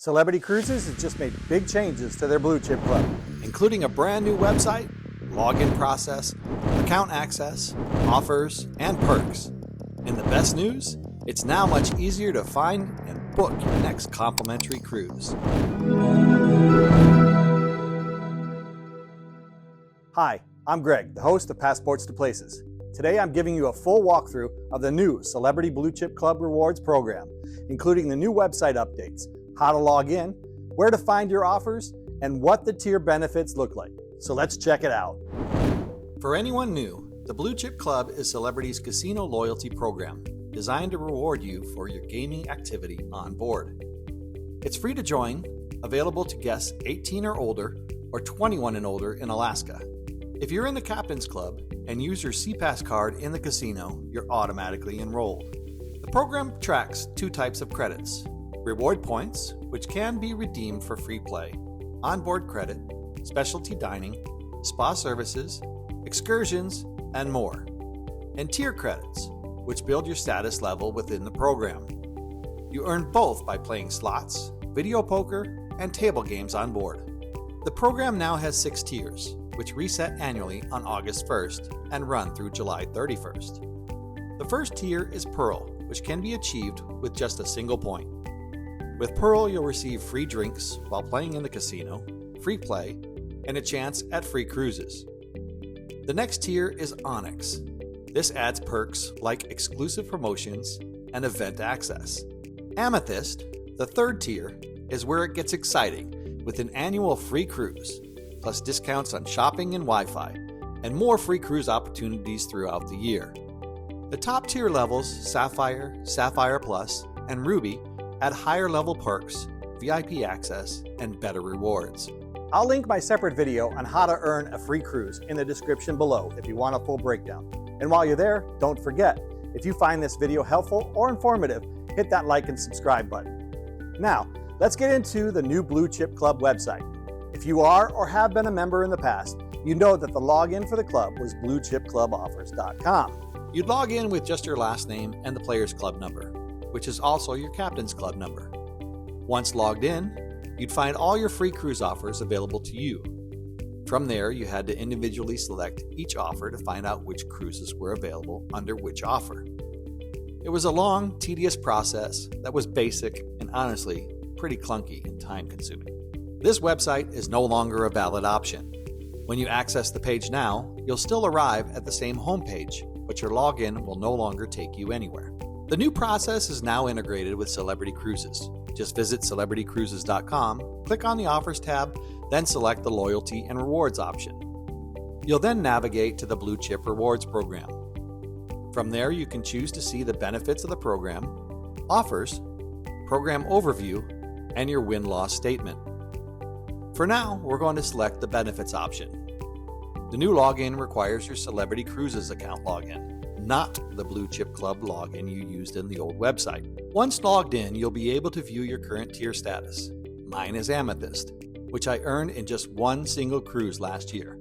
Celebrity Cruises has just made big changes to their Blue Chip Club, including a brand new website, login process, account access, offers, and perks. And the best news? It's now much easier to find and book your next complimentary cruise. Hi, I'm Greg, the host of Passports to Places. Today I'm giving you a full walkthrough of the new Celebrity Blue Chip Club Rewards program, including the new website updates, how to log in, where to find your offers, and what the tier benefits look like. So let's check it out. For anyone new, the Blue Chip Club is Celebrity's casino loyalty program designed to reward you for your gaming activity on board. It's free to join, available to guests 18 or older or 21 and older in Alaska. If you're in the Captain's Club and use your SeaPass card in the casino, you're automatically enrolled. The program tracks two types of credits: reward points, which can be redeemed for free play, onboard credit, specialty dining, spa services, excursions, and more, and tier credits, which build your status level within the program. You earn both by playing slots, video poker, and table games on board. The program now has 6 tiers, which reset annually on August 1st and run through July 31st. The first tier is Pearl, which can be achieved with just a single point. With Pearl, you'll receive free drinks while playing in the casino, free play, and a chance at free cruises. The next tier is Onyx. This adds perks like exclusive promotions and event access. Amethyst, the third tier, is where it gets exciting with an annual free cruise, plus discounts on shopping and Wi-Fi, and more free cruise opportunities throughout the year. The top tier levels, Sapphire, Sapphire Plus, and Ruby, add higher level perks, VIP access, and better rewards. I'll link my separate video on how to earn a free cruise in the description below if you want a full breakdown. And while you're there, don't forget, if you find this video helpful or informative, hit that like and subscribe button. Now, let's get into the new Blue Chip Club website. If you are or have been a member in the past, you know that the login for the club was bluechipcluboffers.com. You'd log in with just your last name and the Players Club number, which is also your Captain's Club number. Once logged in, you'd find all your free cruise offers available to you. From there, you had to individually select each offer to find out which cruises were available under which offer. It was a long, tedious process that was basic and honestly pretty clunky and time-consuming. This website is no longer a valid option. When you access the page now, you'll still arrive at the same homepage, but your login will no longer take you anywhere. The new process is now integrated with Celebrity Cruises. Just visit celebritycruises.com, click on the Offers tab, then select the Loyalty and Rewards option. You'll then navigate to the Blue Chip Rewards program. From there, you can choose to see the benefits of the program, offers, program overview, and your win-loss statement. For now, we're going to select the Benefits option. The new login requires your Celebrity Cruises account login, not the Blue Chip Club login you used in the old website. Once logged in, you'll be able to view your current tier status. Mine is Amethyst, which I earned in just one single cruise last year.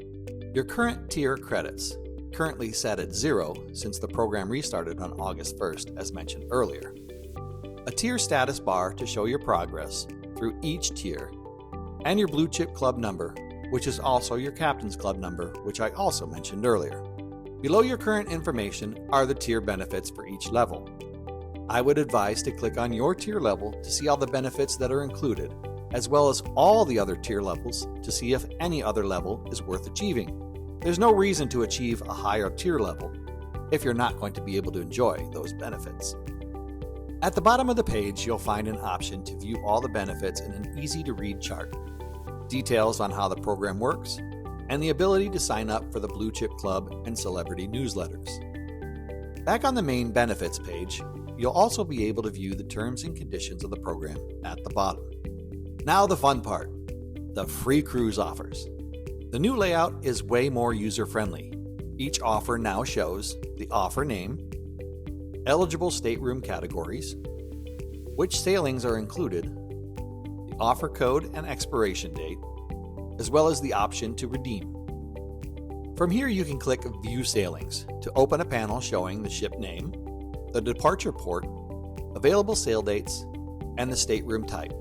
Your current tier credits, currently set at 0 since the program restarted on August 1st as mentioned earlier. A tier status bar to show your progress through each tier, and your Blue Chip Club number, which is also your Captain's Club number, which I also mentioned earlier. Below your current information are the tier benefits for each level. I would advise to click on your tier level to see all the benefits that are included, as well as all the other tier levels to see if any other level is worth achieving. There's no reason to achieve a higher tier level if you're not going to be able to enjoy those benefits. At the bottom of the page, you'll find an option to view all the benefits in an easy-to-read chart, details on how the program works, and the ability to sign up for the Blue Chip Club and Celebrity newsletters. Back on the main benefits page, you'll also be able to view the terms and conditions of the program at the bottom. Now the fun part, the free cruise offers. The new layout is way more user-friendly. Each offer now shows the offer name, eligible stateroom categories, which sailings are included, the offer code and expiration date, as well as the option to redeem. From here you can click View Sailings to open a panel showing the ship name, the departure port, available sail dates, and the stateroom type.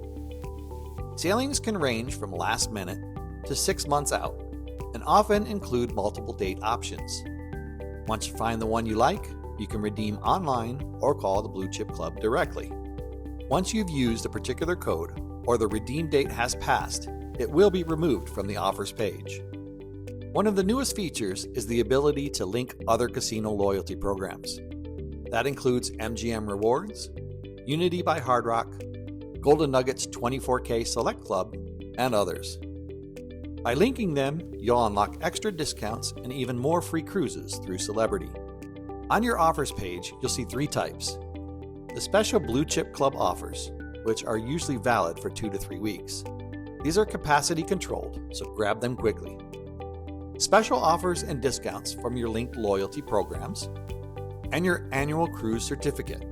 Sailings can range from last minute to 6 months out and often include multiple date options. Once you find the one you like, you can redeem online or call the Blue Chip Club directly. Once you've used a particular code or the redeem date has passed, it will be removed from the offers page. One of the newest features is the ability to link other casino loyalty programs. That includes MGM Rewards, Unity by Hard Rock, Golden Nugget's 24K Select Club, and others. By linking them, you'll unlock extra discounts and even more free cruises through Celebrity. On your offers page, you'll see 3 types. The special Blue Chip Club offers, which are usually valid for 2 to 3 weeks. These are capacity controlled, so grab them quickly. Special offers and discounts from your linked loyalty programs, and your annual cruise certificate.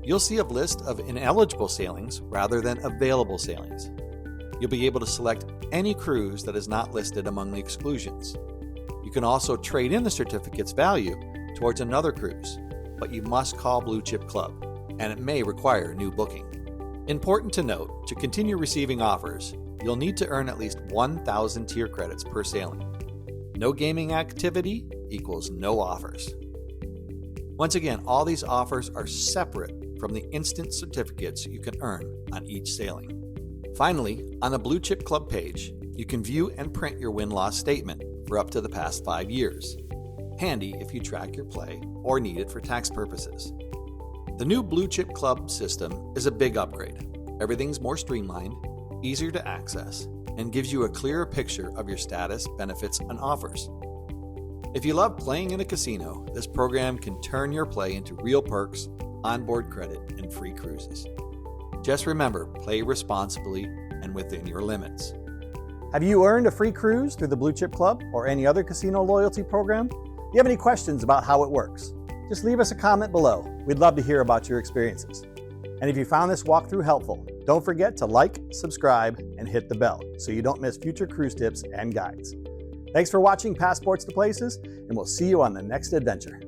You'll see a list of ineligible sailings rather than available sailings. You'll be able to select any cruise that is not listed among the exclusions. You can also trade in the certificate's value towards another cruise, but you must call Blue Chip Club, and it may require a new booking. Important to note, to continue receiving offers, you'll need to earn at least 1,000 tier credits per sailing. No gaming activity equals no offers. Once again, all these offers are separate from the instant certificates you can earn on each sailing. Finally, on the Blue Chip Club page, you can view and print your win-loss statement for up to the past 5 years. Handy if you track your play or need it for tax purposes. The new Blue Chip Club system is a big upgrade. Everything's more streamlined, easier to access, and gives you a clearer picture of your status, benefits, and offers. If you love playing in a casino, this program can turn your play into real perks, onboard credit, and free cruises. Just remember, play responsibly and within your limits. Have you earned a free cruise through the Blue Chip Club or any other casino loyalty program? Do you have any questions about how it works? Just leave us a comment below. We'd love to hear about your experiences. And if you found this walkthrough helpful, don't forget to like, subscribe, and hit the bell so you don't miss future cruise tips and guides. Thanks for watching Passports to Places, and we'll see you on the next adventure.